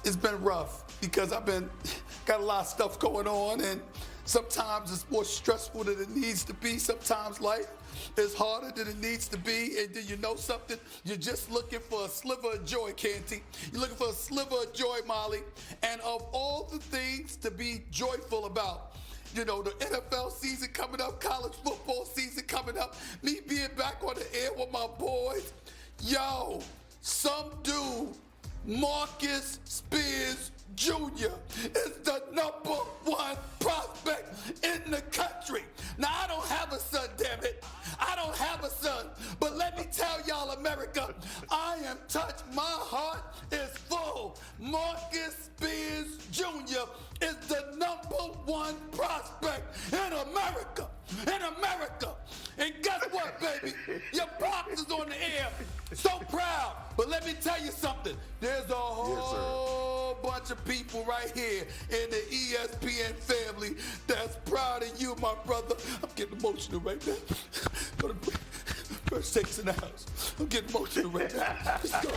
it's been rough because I've got a lot of stuff going on, and sometimes it's more stressful than it needs to be. Sometimes life is harder than it needs to be. And then you know something? You're just looking for a sliver of joy, Canty. You're looking for a sliver of joy, Molly. And of all the things to be joyful about, you know, the NFL season coming up, college football season coming up, me being back on the air with my boys. Yo, some dude, Marcus Spears Jr. is the #1 prospect in the country. Now, I don't have a son, damn it. I don't have a son. But let me tell y'all, America, I am touched. My heart is full. Marcus Spears Jr. is the #1 prospect in America. In America. And guess what, baby? Your pops is on the air. So proud. But let me tell you something. There's a whole bunch of people right here in the ESPN family that's proud of you, my brother. I'm getting emotional right now. First takes in the house. I'm getting emotional right now. Let's go.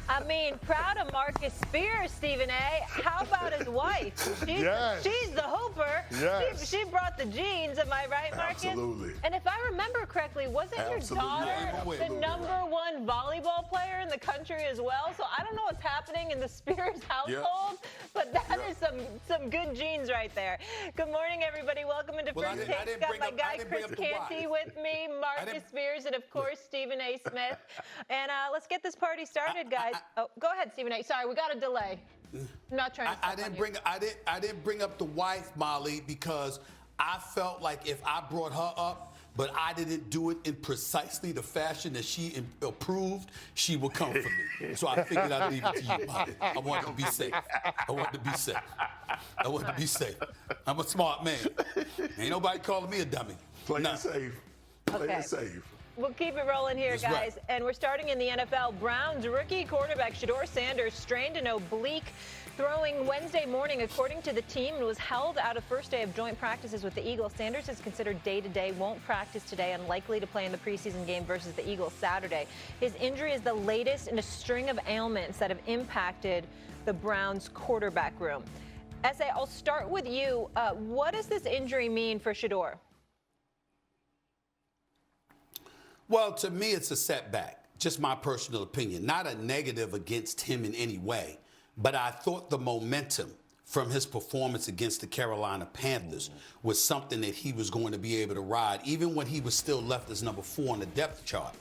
I mean, proud of Marcus Spears, Stephen A. How about his wife? She's the hooper. Yes. She brought the genes. Am I right, Marcus? Absolutely. And if I remember correctly, wasn't your daughter the #1 volleyball player in the country as well? So I don't know what's happening in the Spears household, but that is some good genes right there. Good morning, everybody. Welcome into First Take. Got my guy Chris Canty with me, Marcus Spears, and of course Stephen A. Smith. And let's get this party started, guys. Oh, go ahead, Stephen A. Sorry, we got a delay. I'm not trying to. I didn't bring up the wife, Molly, because I felt like if I brought her up, but I didn't do it in precisely the fashion that she approved, she would come for me. So I figured I'd leave it to you, Molly. I wanted to be safe. I'm a smart man. Ain't nobody calling me a dummy. Play it safe. Play it safe. We'll keep it rolling here, guys. Right. And we're starting in the NFL. Browns rookie quarterback Shedeur Sanders strained an oblique throwing Wednesday morning, according to the team, and was held out of first day of joint practices with the Eagles. Sanders is considered day-to-day, won't practice today, unlikely to play in the preseason game versus the Eagles Saturday. His injury is the latest in a string of ailments that have impacted the Browns quarterback room. S.A., I'll start with you. What does this injury mean for Shedeur? Well, to me, it's a setback. Just my personal opinion. Not a negative against him in any way. But I thought the momentum from his performance against the Carolina Panthers was something that he was going to be able to ride, even when he was still left as #4 on the depth chart.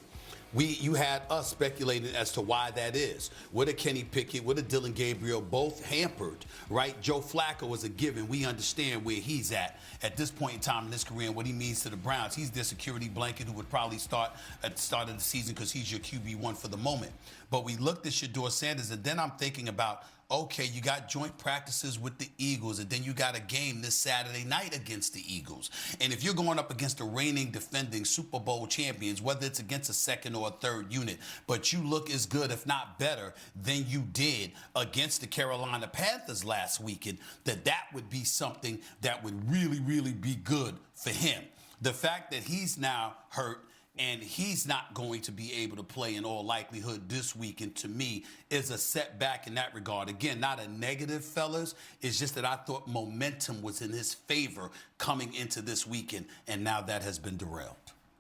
You had us speculating as to why that is. What a Kenny Pickett, what a Dylan Gabriel, both hampered, right? Joe Flacco was a given. We understand where he's at this point in time in his career and what he means to the Browns. He's their security blanket who would probably start at the start of the season because he's your QB1 for the moment. But we looked at Shedeur Sanders, and then I'm thinking about, okay, you got joint practices with the Eagles, and then you got a game this Saturday night against the Eagles. And if you're going up against the reigning defending Super Bowl champions, whether it's against a second or a third unit, but you look as good, if not better, than you did against the Carolina Panthers last weekend, that would be something that would really, really be good for him. The fact that he's now hurt and he's not going to be able to play in all likelihood this weekend, to me, is a setback in that regard. Again, not a negative, fellas. It's just that I thought momentum was in his favor coming into this weekend, and now that has been derailed.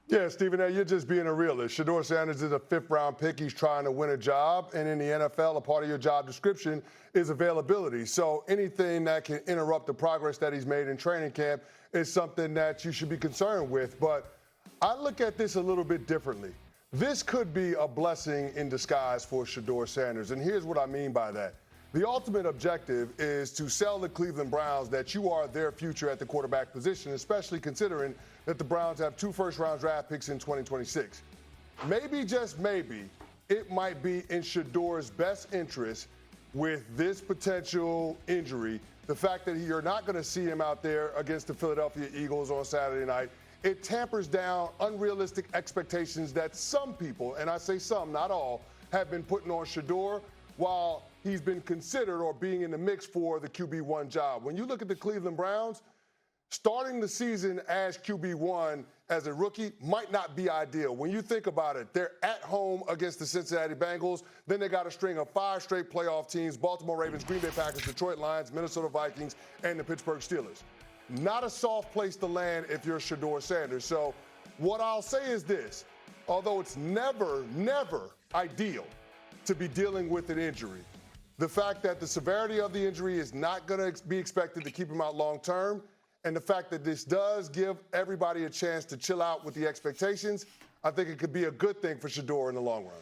Yeah, Stephen A., you're just being a realist. Shedeur Sanders is a fifth-round pick. He's trying to win a job, and in the NFL, a part of your job description is availability. So anything that can interrupt the progress that he's made in training camp is something that you should be concerned with. But I look at this a little bit differently. This could be a blessing in disguise for Shedeur Sanders, and here's what I mean by that. The ultimate objective is to sell the Cleveland Browns that you are their future at the quarterback position, especially considering that the Browns have 2 first-round draft picks in 2026. Maybe, just maybe, it might be in Shedeur's best interest with this potential injury, the fact that you're not going to see him out there against the Philadelphia Eagles on Saturday night. It tampers down unrealistic expectations that some people, and I say some, not all, have been putting on Shedeur while he's been considered or being in the mix for the QB1 job. When you look at the Cleveland Browns, starting the season as QB1 as a rookie might not be ideal. When you think about it, they're at home against the Cincinnati Bengals. Then they got a string of 5 straight playoff teams: Baltimore Ravens, Green Bay Packers, Detroit Lions, Minnesota Vikings, and the Pittsburgh Steelers. Not a soft place to land if you're Shedeur Sanders. So what I'll say is this: although it's never ideal to be dealing with an injury, the fact that the severity of the injury is not going to be expected to keep him out long term, and the fact that this does give everybody a chance to chill out with the expectations, I think it could be a good thing for Shedeur in the long run.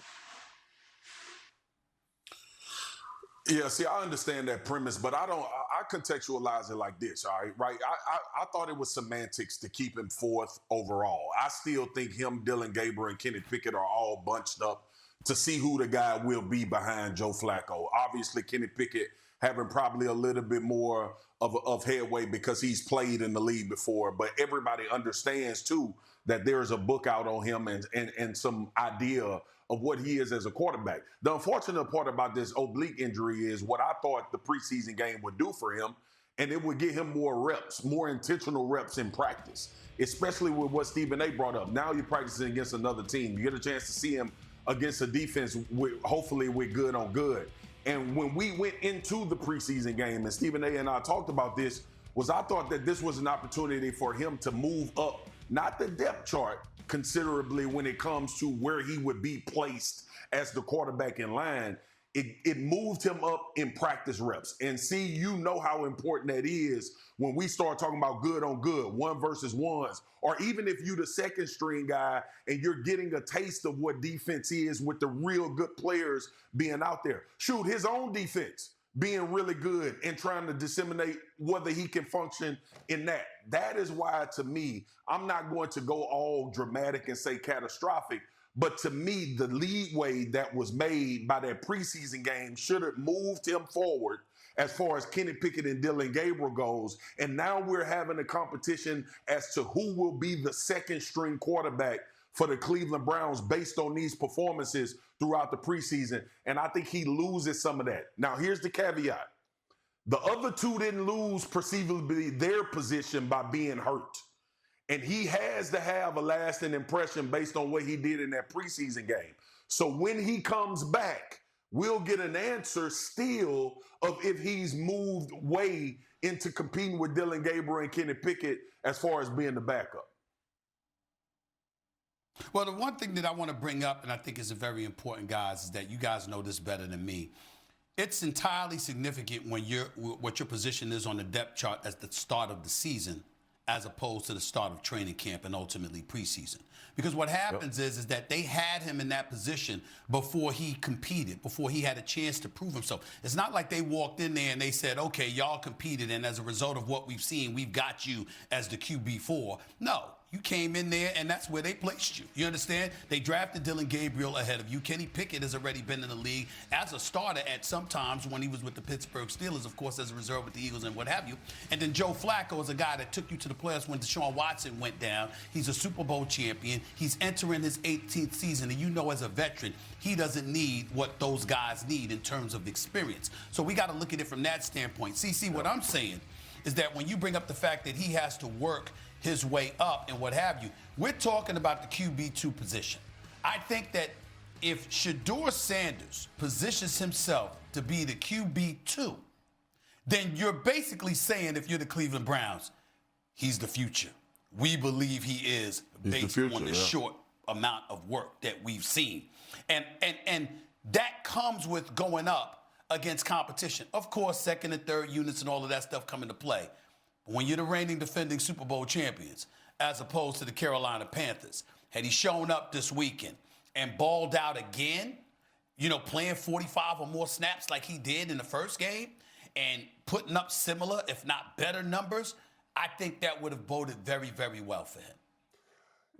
Yeah, see, I understand that premise, but I contextualize it like this, all right? I thought it was semantics to keep him 4th overall. I still think him, Dylan Gabriel, and Kenny Pickett are all bunched up to see who the guy will be behind Joe Flacco. Obviously, Kenny Pickett having probably a little bit more of headway because he's played in the league before, but everybody understands, too, that there is a book out on him and some idea of what he is as a quarterback. The unfortunate part about this oblique injury is what I thought the preseason game would do for him, and it would get him more reps, more intentional reps in practice, especially with what Stephen A. brought up. Now you're practicing against another team. You get a chance to see him against a defense, hopefully with good on good. And when we went into the preseason game, and Stephen A. and I talked about this, I thought that this was an opportunity for him to move up, not the depth chart, considerably when it comes to where he would be placed as the quarterback in line. It moved him up in practice reps. And see, you know how important that is when we start talking about good on good, 1 versus 1s, or even if you're the second string guy and you're getting a taste of what defense is with the real good players being out there. Shoot, his own defense being really good and trying to disseminate whether he can function in that. That is why, to me, I'm not going to go all dramatic and say catastrophic, but to me, the leeway that was made by that preseason game should have moved him forward as far as Kenny Pickett and Dylan Gabriel goes. And now we're having a competition as to who will be the second string quarterback for the Cleveland Browns based on these performances throughout the preseason. And I think he loses some of that. Now, here's the caveat. The other 2 didn't lose perceivably their position by being hurt. And he has to have a lasting impression based on what he did in that preseason game. So when he comes back, we'll get an answer still of if he's moved way into competing with Dylan Gabriel and Kenny Pickett as far as being the backup. Well, the one thing that I want to bring up, and I think is very important, guys, is that you guys know this better than me. It's entirely significant when what your position is on the depth chart at the start of the season, as opposed to the start of training camp and ultimately preseason. Because what happens is that they had him in that position before he competed, before he had a chance to prove himself. It's not like they walked in there and they said, okay, y'all competed, and as a result of what we've seen, we've got you as the QB4. No. You came in there, and that's where they placed you. You understand? They drafted Dylan Gabriel ahead of you. Kenny Pickett has already been in the league as a starter at some times when he was with the Pittsburgh Steelers, of course, as a reserve with the Eagles and what have you. And then Joe Flacco is a guy that took you to the playoffs when Deshaun Watson went down. He's a Super Bowl champion. He's entering his 18th season, and you know as a veteran, he doesn't need what those guys need in terms of experience. So we got to look at it from that standpoint. See, what I'm saying is that when you bring up the fact that he has to work his way up and what have you, we're talking about the QB2 position. I think that if Shedeur Sanders positions himself to be the QB2, then you're basically saying, if you're the Cleveland Browns, he's the future. We believe he is based on the short amount of work that we've seen. And that comes with going up against competition. Of course, second and third units and all of that stuff come into play. But when you're the reigning defending Super Bowl champions, as opposed to the Carolina Panthers, had he shown up this weekend and balled out again, playing 45 or more snaps like he did in the first game and putting up similar, if not better numbers, I think that would have boded very, very well for him.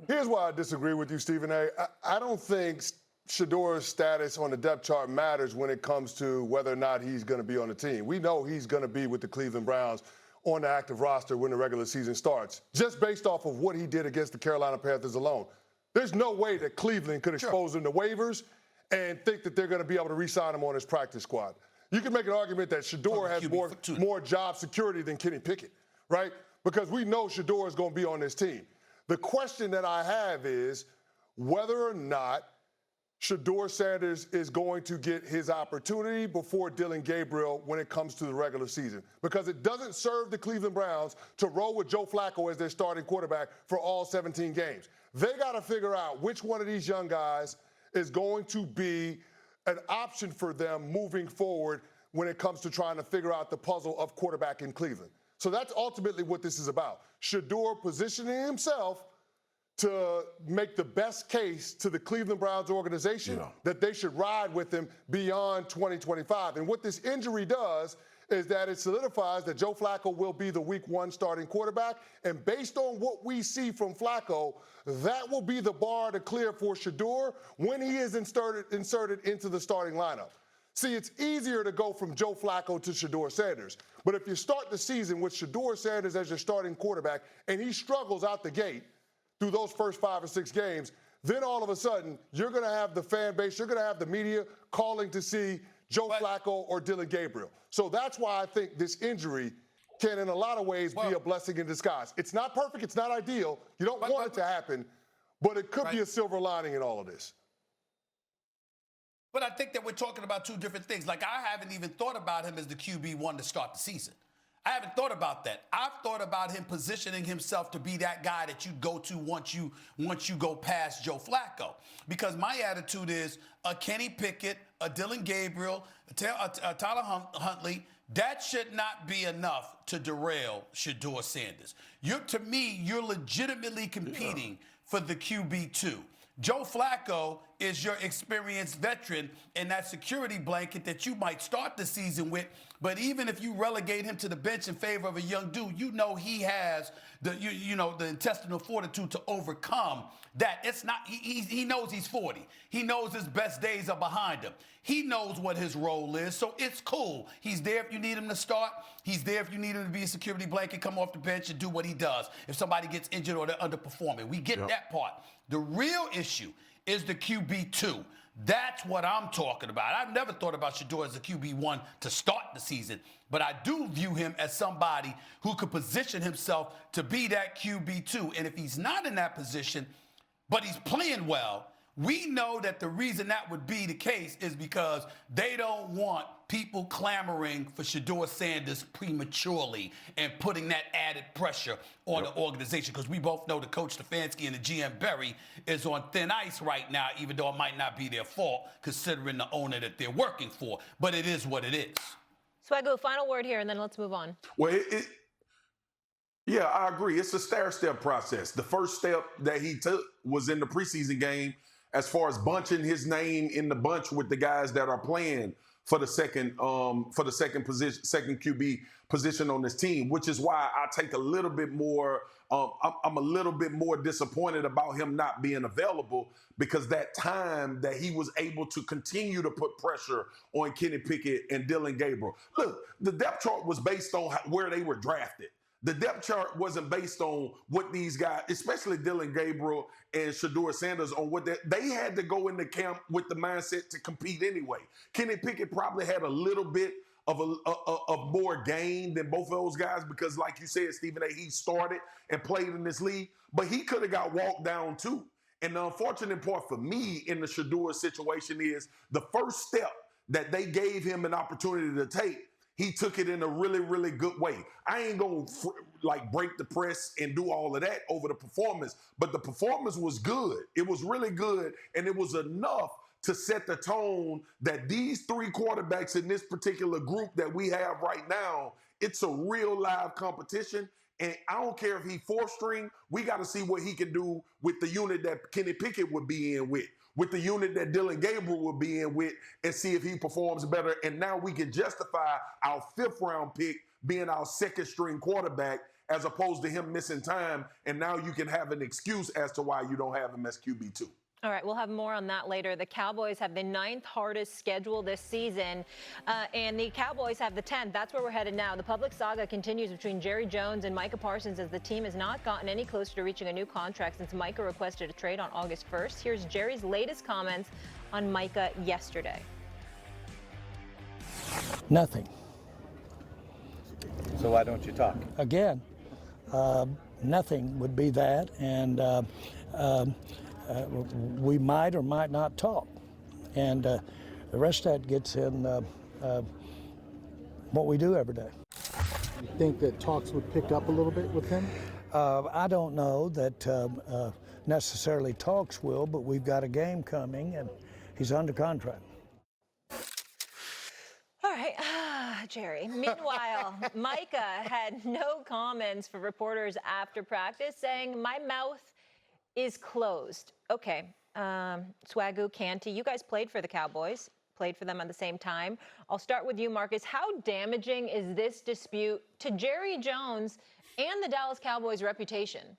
Here's why I disagree with you, Stephen A. I don't think Shedeur's status on the depth chart matters when it comes to whether or not he's going to be on the team. We know he's going to be with the Cleveland Browns on the active roster when the regular season starts, just based off of what he did against the Carolina Panthers alone. There's no way that Cleveland could expose him to waivers and think that they're going to be able to re-sign him on his practice squad. You can make an argument that Shedeur has more job security than Kenny Pickett, right? Because we know Shedeur is going to be on this team. The question that I have is whether or not Shedeur Sanders is going to get his opportunity before Dillon Gabriel when it comes to the regular season. Because it doesn't serve the Cleveland Browns to roll with Joe Flacco as their starting quarterback for all 17 games. They got to figure out which one of these young guys is going to be an option for them moving forward when it comes to trying to figure out the puzzle of quarterback in Cleveland. So that's ultimately what this is about. Shedeur positioning himself to make the best case to the Cleveland Browns organization that they should ride with him beyond 2025. And what this injury does is that it solidifies that Joe Flacco will be the week 1 starting quarterback. And based on what we see from Flacco, that will be the bar to clear for Shedeur when he is inserted into the starting lineup. See, it's easier to go from Joe Flacco to Shedeur Sanders. But if you start the season with Shedeur Sanders as your starting quarterback and he struggles out the gate through those first 5 or 6 games, then all of a sudden you're going to have the fan base, you're going to have the media calling to see Joe Flacco or Dillon Gabriel. So that's why I think this injury can, in a lot of ways, be a blessing in disguise. It's not perfect. It's not ideal. You don't want it to happen, but it could be a silver lining in all of this. But I think that we're talking about two different things. Like, I haven't even thought about him as the QB1 to start the season. I haven't thought about that. I've thought about him positioning himself to be that guy that you go to once you go past Joe Flacco. Because my attitude is a Kenny Pickett, a Dillon Gabriel, a Tyler Huntley, that should not be enough to derail Shedeur Sanders. To me, you're legitimately competing for the QB2. Joe Flacco is your experienced veteran in that security blanket that you might start the season with. But even if you relegate him to the bench in favor of a young dude, you know he has the intestinal fortitude to overcome that. It's not. He knows he's 40. He knows his best days are behind him. He knows what his role is, so it's cool. He's there if you need him to start. He's there if you need him to be a security blanket, come off the bench and do what he does. If somebody gets injured or they're underperforming, we get that part. The real issue is the QB2. That's what I'm talking about. I've never thought about Shedeur as a QB1 to start the season, but I do view him as somebody who could position himself to be that QB2. And if he's not in that position, but he's playing well, we know that the reason that would be the case is because they don't want people clamoring for Shedeur Sanders prematurely and putting that added pressure on the organization, because we both know the coach Stefanski and the GM Berry is on thin ice right now, even though it might not be their fault considering the owner that they're working for. But it is what it is. Swagoo, final word here, and then let's move on. Well, yeah, I agree. It's a stair-step process. The first step that he took was in the preseason game, as far as bunching his name in the bunch with the guys that are playing for the second position, second QB position on this team, which is why I take a little bit more. I'm a little bit more disappointed about him not being available, because that time that he was able to continue to put pressure on Kenny Pickett and Dillon Gabriel. Look, the depth chart was based on where they were drafted. The depth chart wasn't based on what these guys, especially Dillon Gabriel and Shedeur Sanders, on what they had to go into camp with the mindset to compete anyway. Kenny Pickett probably had a little bit of more gain than both of those guys because, like you said, Stephen A., he started and played in this league, but he could have got walked down too. And the unfortunate part for me in the Shedeur situation is the first step that they gave him an opportunity to take, he took it in a really, really good way. I ain't going to break the press and do all of that over the performance, but the performance was good. It was really good, and it was enough to set the tone that these 3 quarterbacks in this particular group that we have right now, it's a real live competition. And I don't care if he 4th string, we got to see what he can do with the unit that Kenny Pickett would be in with the unit that Dillon Gabriel will be in with, and see if he performs better. And now we can justify our 5th round pick being our 2nd string quarterback as opposed to him missing time. And now you can have an excuse as to why you don't have him as QB2. All right, we'll have more on that later. The Cowboys have the 9th hardest schedule this season, and the Cowboys have the 10th. That's where we're headed now. The public saga continues between Jerry Jones and Micah Parsons, as the team has not gotten any closer to reaching a new contract since Micah requested a trade on August 1st. Here's Jerry's latest comments on Micah yesterday. Nothing. So why don't you talk? Again, Nothing would be that, and we might or might not talk. And the rest of that gets in what we do every day. You think that talks would pick up a little bit with him? I don't know that necessarily talks will, but we've got a game coming, and he's under contract. All right, Jerry. Meanwhile, Micah had no comments for reporters after practice, saying, "My mouth is closed." Okay, Swagoo, Canty, you guys played for the Cowboys, played for them at the same time. I'll start with you, Marcus. How damaging is this dispute to Jerry Jones and the Dallas Cowboys' reputation?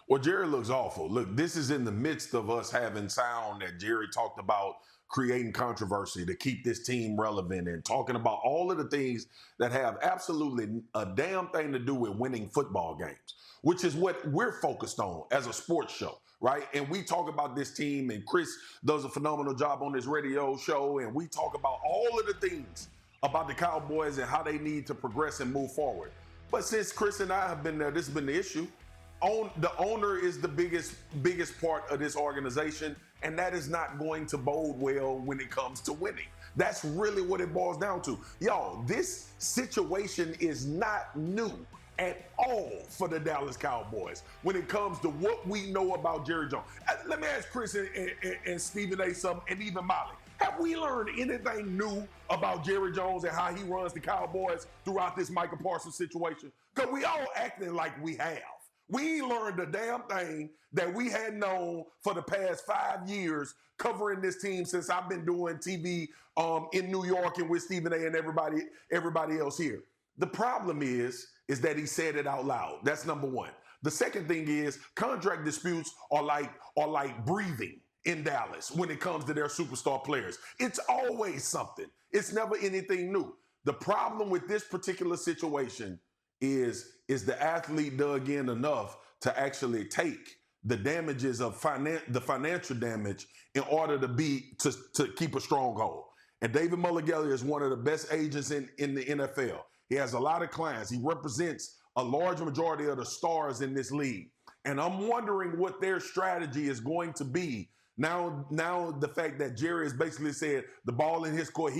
Well, Jerry looks awful. Look, this is in the midst of us having sound that Jerry talked about creating controversy to keep this team relevant and talking about all of the things that have absolutely a damn thing to do with winning football games, which is what we're focused on as a sports show, right? And we talk about this team, and Chris does a phenomenal job on this radio show, and we talk about all of the things about the Cowboys and how they need to progress and move forward. But since Chris and I have been there, this has been the issue. The owner is the biggest part of this organization, and that is not going to bode well when it comes to winning. That's really what it boils down to. Y'all, this situation is not new at all for the Dallas Cowboys when it comes to what we know about Jerry Jones. Let me ask Chris and Stephen A. something, and even Molly. Have we learned anything new about Jerry Jones and how he runs the Cowboys throughout this Micah Parsons situation? Because we all acting like we have. We learned a damn thing that we had known for the past 5 years covering this team since I've been doing TV in New York and with Stephen A. and everybody else here. The problem is that he said it out loud. That's number one. The second thing is contract disputes are like breathing in Dallas when it comes to their superstar players. It's always something. It's never anything new. The problem with this particular situation is the athlete dug in enough to actually take the damages of the financial damage in order to keep a stronghold. And David Mulligelli is one of the best agents in the NFL. He has a lot of clients. He represents a large majority of the stars in this league. And I'm wondering what their strategy is going to be now the fact that Jerry has basically said the ball in his court,